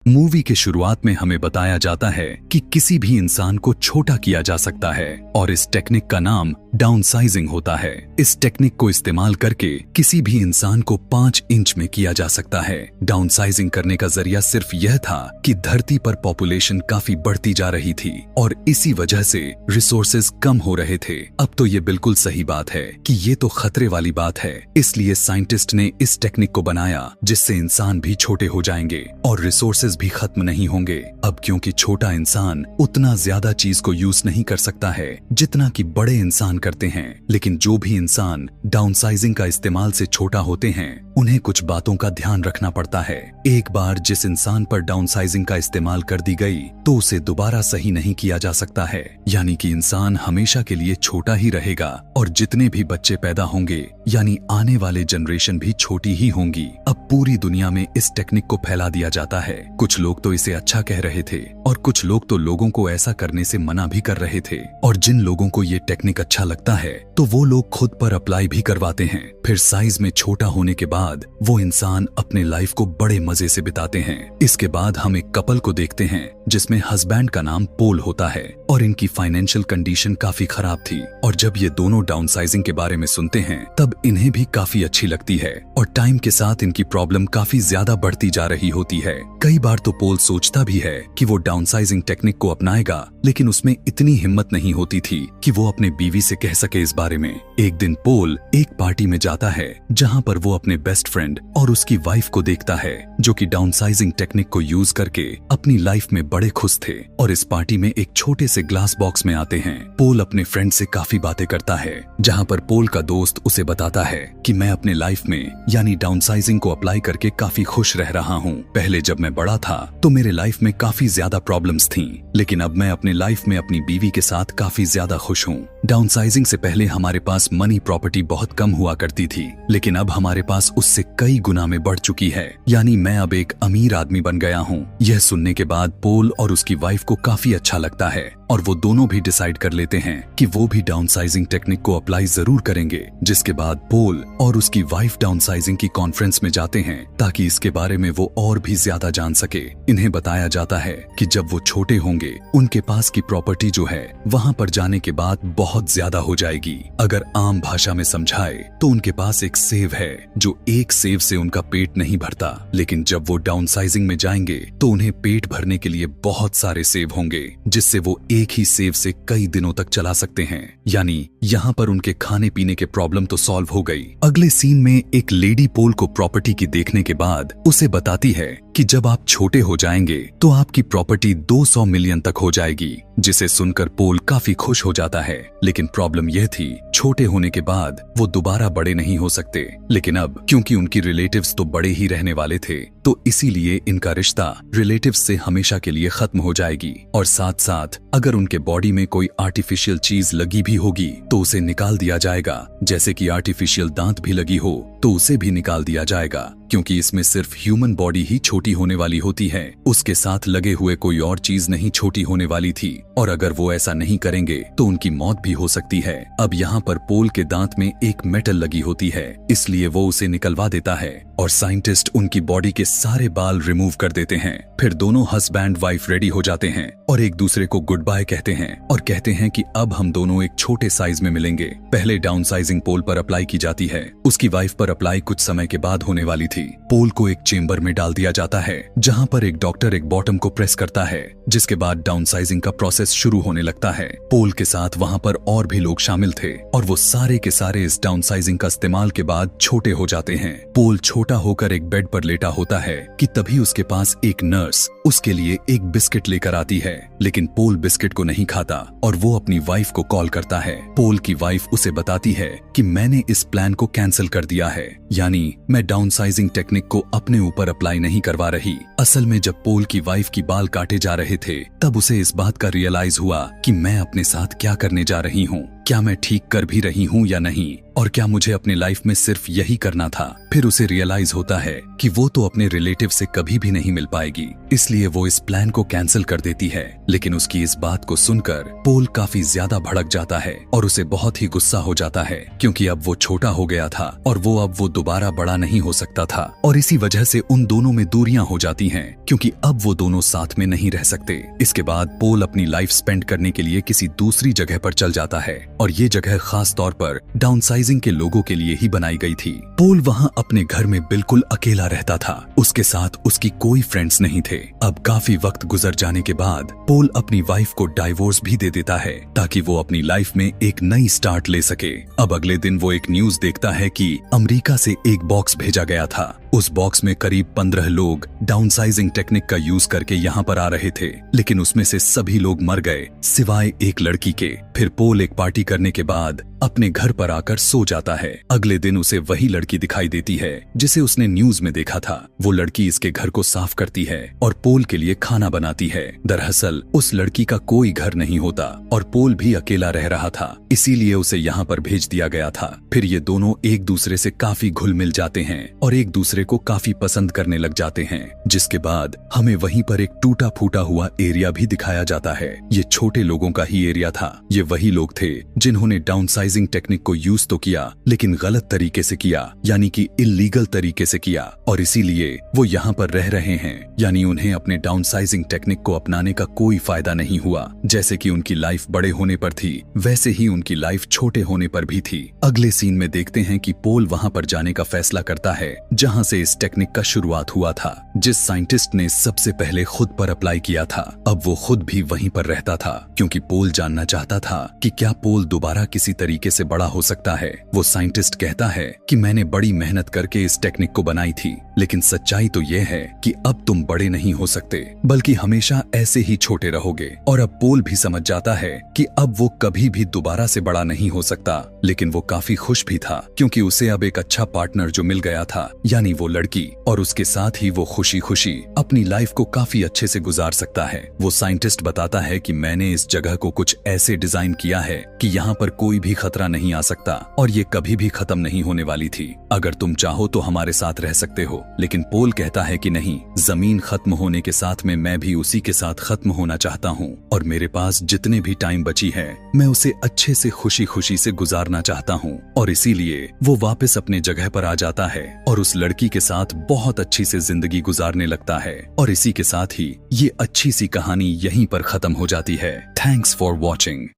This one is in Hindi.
मूवी के शुरुआत में हमें बताया जाता है कि किसी भी इंसान को छोटा किया जा सकता है और इस टेक्निक का नाम डाउनसाइजिंग होता है। इस टेक्निक को इस्तेमाल करके किसी भी इंसान को 5 इंच में किया जा सकता है। डाउनसाइजिंग करने का जरिया सिर्फ यह था कि धरती पर पॉपुलेशन काफी बढ़ती जा रही थी और इसी वजह से रिसोर्सेज कम हो रहे थे। अब तो ये बिल्कुल सही बात है कि ये तो खतरे वाली बात है, इसलिए साइंटिस्ट ने इस टेक्निक को बनाया जिससे इंसान भी छोटे हो जाएंगे और रिसोर्सेज भी खत्म नहीं होंगे। अब क्योंकि छोटा इंसान उतना ज्यादा चीज को यूज नहीं कर सकता है जितना कि बड़े इंसान करते हैं, लेकिन जो भी इंसान डाउनसाइजिंग का इस्तेमाल से छोटा होते हैं उन्हें कुछ बातों का ध्यान रखना पड़ता है। एक बार जिस इंसान पर डाउनसाइजिंग का इस्तेमाल कर दी गई तो उसे दोबारा सही नहीं किया जा सकता है, यानी कि इंसान हमेशा के लिए छोटा ही रहेगा और जितने भी बच्चे पैदा होंगे यानी आने वाले जनरेशन भी छोटी ही होंगी। अब पूरी दुनिया में इस टेक्निक को फैला दिया जाता है। कुछ लोग तो इसे अच्छा कह रहे थे और कुछ लोग तो लोगों को ऐसा करने से मना भी कर रहे थे, और जिन लोगों को ये टेक्निक अच्छा लगता है तो वो लोग खुद पर अप्लाई भी करवाते हैं। फिर साइज में छोटा होने के बाद वो इंसान अपने लाइफ को बड़े मजे से बिताते हैं। इसके बाद हम एक कपल को देखते हैं जिसमें हस्बैंड का नाम पोल होता है और इनकी फाइनेंशियल कंडीशन काफी खराब थी, और जब ये दोनों डाउनसाइजिंग के बारे में सुनते हैं तब इन्हें भी काफी अच्छी लगती है और टाइम के साथ इनकी प्रॉब्लम काफी ज्यादा बढ़ती जा रही होती है। कई बार तो पोल सोचता भी है कि वो डाउनसाइजिंग टेक्निक को अपनाएगा, लेकिन उसमें इतनी हिम्मत नहीं होती थी कि वो अपने बीवी से कह सके इस बारे में। एक दिन पोल एक पार्टी में जाता है जहां पर वो अपने बेस्ट फ्रेंड और उसकी वाइफ को देखता है जो कि डाउनसाइजिंग टेक्निक को यूज करके अपनी लाइफ में बड़े खुश थे, और इस पार्टी में एक छोटे से ग्लास बॉक्स में आते हैं। पोल अपने फ्रेंड से काफी बातें करता है जहां पर पोल का दोस्त उसे बताता है कि मैं अपने लाइफ में यानी डाउनसाइजिंग को अप्लाई करके काफी खुश रह रहा हूँ। पहले जब मैं बड़ा था तो मेरे लाइफ में काफी ज्यादा प्रॉब्लम्स थीं, लेकिन अब मैं अपने लाइफ में अपनी बीवी के साथ काफी ज्यादा खुश हूँ। डाउनसाइजिंग से पहले हमारे पास मनी प्रॉपर्टी बहुत कम हुआ करती थी, लेकिन अब हमारे पास उससे कई गुना में बढ़ चुकी है, यानी मैं अब एक अमीर आदमी बन गया हूँ। यह सुनने के बाद पोल और उसकी वाइफ को काफी अच्छा लगता है और वो दोनों भी डिसाइड कर लेते हैं कि वो भी डाउनसाइजिंग टेक्निक को अप्लाई जरूर करेंगे। जिसके बाद पोल और उसकी वाइफ डाउनसाइजिंग की कॉन्फ्रेंस में जाते हैं ताकि इसके बारे में वो और भी ज्यादा जान सके। इन्हें बताया जाता है कि जब वो छोटे होंगे उनके पास की प्रॉपर्टी जो है वहाँ पर जाने के बाद बहुत ज्यादा हो जाएगी। अगर आम भाषा में समझाए तो उनके पास एक सेव है जो एक सेव से उनका पेट नहीं भरता, लेकिन जब वो डाउनसाइजिंग में जाएंगे तो उन्हें पेट भरने के लिए बहुत सारे सेव होंगे जिससे वो एक ही सेव से कई दिनों तक चला सकते हैं। यानी यहाँ पर उनके खाने पीने के प्रॉब्लम तो सॉल्व हो गई। अगले सीन में एक लेडी पोल को प्रॉपर्टी की देखने के बाद उसे बताती है कि जब आप छोटे हो जाएंगे तो आपकी प्रॉपर्टी 200 मिलियन तक हो जाएगी, जिसे सुनकर पोल काफी खुश हो जाता है। लेकिन प्रॉब्लम यह थी छोटे होने के बाद वो दोबारा बड़े नहीं हो सकते, लेकिन अब क्योंकि उनकी रिलेटिव्स तो बड़े ही रहने वाले थे तो इसीलिए इनका रिश्ता रिलेटिव्स से हमेशा के लिए खत्म हो जाएगी, और साथ साथ अगर उनके बॉडी में कोई आर्टिफिशियल चीज लगी भी होगी तो उसे निकाल दिया जाएगा, जैसे कि आर्टिफिशियल दांत भी लगी हो तो उसे भी निकाल दिया जाएगा, क्योंकि इसमें सिर्फ ह्यूमन बॉडी ही छोटी होने वाली होती है, उसके साथ लगे हुए कोई और चीज नहीं छोटी होने वाली थी, और अगर वो ऐसा नहीं करेंगे तो उनकी मौत भी हो सकती है। अब यहाँ पर पोल के दांत में एक मेटल लगी होती है, इसलिए वो उसे निकलवा देता है और साइंटिस्ट उनकी बॉडी के सारे बाल रिमूव कर देते हैं। फिर दोनों हस्बैंड वाइफ रेडी हो जाते हैं और एक दूसरे को गुड बाय कहते हैं और कहते हैं कि अब हम दोनों एक छोटे साइज में मिलेंगे। पहले डाउनसाइजिंग पोल पर अप्लाई की जाती है, उसकी वाइफ पर अप्लाई कुछ समय के बाद होने वाली थी। पोल को एक चेंबर में डाल दिया जाता है जहां पर एक डॉक्टर एक बॉटम को प्रेस करता है, जिसके बाद डाउनसाइजिंग का प्रोसेस शुरू होने लगता है। पोल के साथ वहां पर और भी लोग शामिल थे और वो सारे के सारे इस डाउनसाइजिंग का इस्तेमाल के बाद छोटे हो जाते हैं। पोल छोटा होकर एक बेड पर लेटा होता है कि तभी उसके पास एक नर्स उसके लिए एक बिस्किट लेकर आती है, लेकिन पोल बिस्किट को नहीं खाता और वो अपनी वाइफ को कॉल करता है। पोल की वाइफ उसे बताती है कि मैंने इस प्लान को कैंसिल कर दिया है, यानी मैं डाउनसाइजिंग टेक्निक को अपने ऊपर अप्लाई नहीं करवा रही। असल में जब पोल की वाइफ की बाल काटे जा रहे थे तब उसे इस बात का रियलाइज हुआ कि मैं अपने साथ क्या करने जा रही हूँ। क्या मैं ठीक कर भी रही हूँ या नहीं, और क्या मुझे अपने लाइफ में सिर्फ यही करना था। फिर उसे रियलाइज होता है कि वो तो अपने रिलेटिव से कभी भी नहीं मिल पाएगी, इसलिए वो इस प्लान को कैंसिल कर देती है। लेकिन उसकी इस बात को सुनकर पोल काफी ज्यादा भड़क जाता है और उसे बहुत ही गुस्सा हो जाता है, क्योंकि अब वो छोटा हो गया था और अब वो दोबारा बड़ा नहीं हो सकता था। और इसी वजह से उन दोनों में दूरियां हो जाती हैं, क्योंकि अब वो दोनों साथ में नहीं रह सकते। इसके बाद पोल अपनी लाइफ स्पेंड करने के लिए किसी दूसरी जगह पर चल जाता है, और ये जगह खास तौर पर डाउनसाइजिंग के लोगों के लिए ही बनाई गई थी। पोल वहाँ अपने घर में बिल्कुल अकेला रहता था, उसके साथ उसकी कोई फ्रेंड्स नहीं थे। अब काफी वक्त गुजर जाने के बाद पोल अपनी वाइफ को डाइवोर्स भी दे देता है, ताकि वो अपनी लाइफ में एक नई स्टार्ट ले सके। अब अगले दिन वो एक न्यूज देखता है कि अमेरिका से एक बॉक्स भेजा गया था। उस बॉक्स में करीब 15 लोग डाउनसाइजिंग टेक्निक का यूज करके यहाँ पर आ रहे थे, लेकिन उसमें से सभी लोग मर गए सिवाय एक लड़की के। फिर पोल एक पार्टी करने के बाद अपने घर पर आकर सो जाता है। अगले दिन उसे वही लड़की दिखाई देती है जिसे उसने न्यूज में देखा था। वो लड़की इसके घर को साफ करती है और पोल के लिए खाना बनाती है। दरअसल उस लड़की का कोई घर नहीं होता और पोल भी अकेला रह रहा था, इसीलिए उसे यहाँ पर भेज दिया गया था। फिर ये दोनों एक दूसरे से काफी घुल मिल जाते हैं और एक दूसरे को काफी पसंद करने लग जाते हैं, जिसके बाद हमें वहीं पर एक टूटा फूटा हुआ एरिया भी दिखाया जाता है। ये छोटे लोगों का ही एरिया था। ये वही लोग थे जिन्होंने डाउनसाइजिंग टेक्निक को यूज तो किया, लेकिन गलत तरीके से किया, यानी कि इल्लीगल तरीके से किया, और इसीलिए वो यहाँ पर रह रहे हैं। यानी उन्हें अपने डाउनसाइजिंग टेक्निक को अपनाने का कोई फायदा नहीं हुआ। जैसे कि उनकी लाइफ बड़े होने पर थी, वैसे ही उनकी लाइफ छोटे होने पर भी थी। अगले सीन में देखते हैं कि पोल वहाँ पर जाने का फैसला करता है जहाँ से इस टेक्निक का शुरुआत हुआ था, जिस साइंटिस्ट ने सबसे पहले खुद पर अप्लाई किया था। अब वो खुद भी वहीं पर रहता था, क्योंकि पोल जानना चाहता था कि क्या पोल दोबारा किसी तरीके से बड़ा हो सकता है। वो साइंटिस्ट कहता है कि मैंने बड़ी मेहनत करके इस टेक्निक को बनाई थी, लेकिन सच्चाई तो ये है कि अब तुम बड़े नहीं हो सकते, बल्कि हमेशा ऐसे ही छोटे रहोगे। और अब पोल भी समझ जाता है कि अब वो कभी भी दोबारा से बड़ा नहीं हो सकता। लेकिन वो काफी खुश भी था, क्योंकि उसे अब एक अच्छा पार्टनर जो मिल गया था, यानी वो लड़की, और उसके साथ ही वो खुशी खुशी अपनी लाइफ को काफी अच्छे से गुजार सकता है। वो साइंटिस्ट बताता है कि मैंने इस जगह को कुछ ऐसे डिजाइन किया है कि यहाँ पर कोई भी खतरा नहीं आ सकता और ये कभी भी खत्म नहीं होने वाली थी। अगर तुम चाहो तो हमारे साथ रह सकते हो। लेकिन पोल कहता है कि नहीं, जमीन खत्म होने के साथ में मैं भी उसी के साथ खत्म होना चाहता हूँ, और मेरे पास जितने भी टाइम बची है मैं उसे अच्छे से खुशी खुशी से गुजारना चाहता हूँ। और इसीलिए वो वापस अपने जगह पर आ जाता है और उस लड़की के साथ बहुत अच्छी से जिंदगी गुजारने लगता है। और इसी के साथ ही ये अच्छी सी कहानी यहीं पर खत्म हो जाती है। Thanks for watching.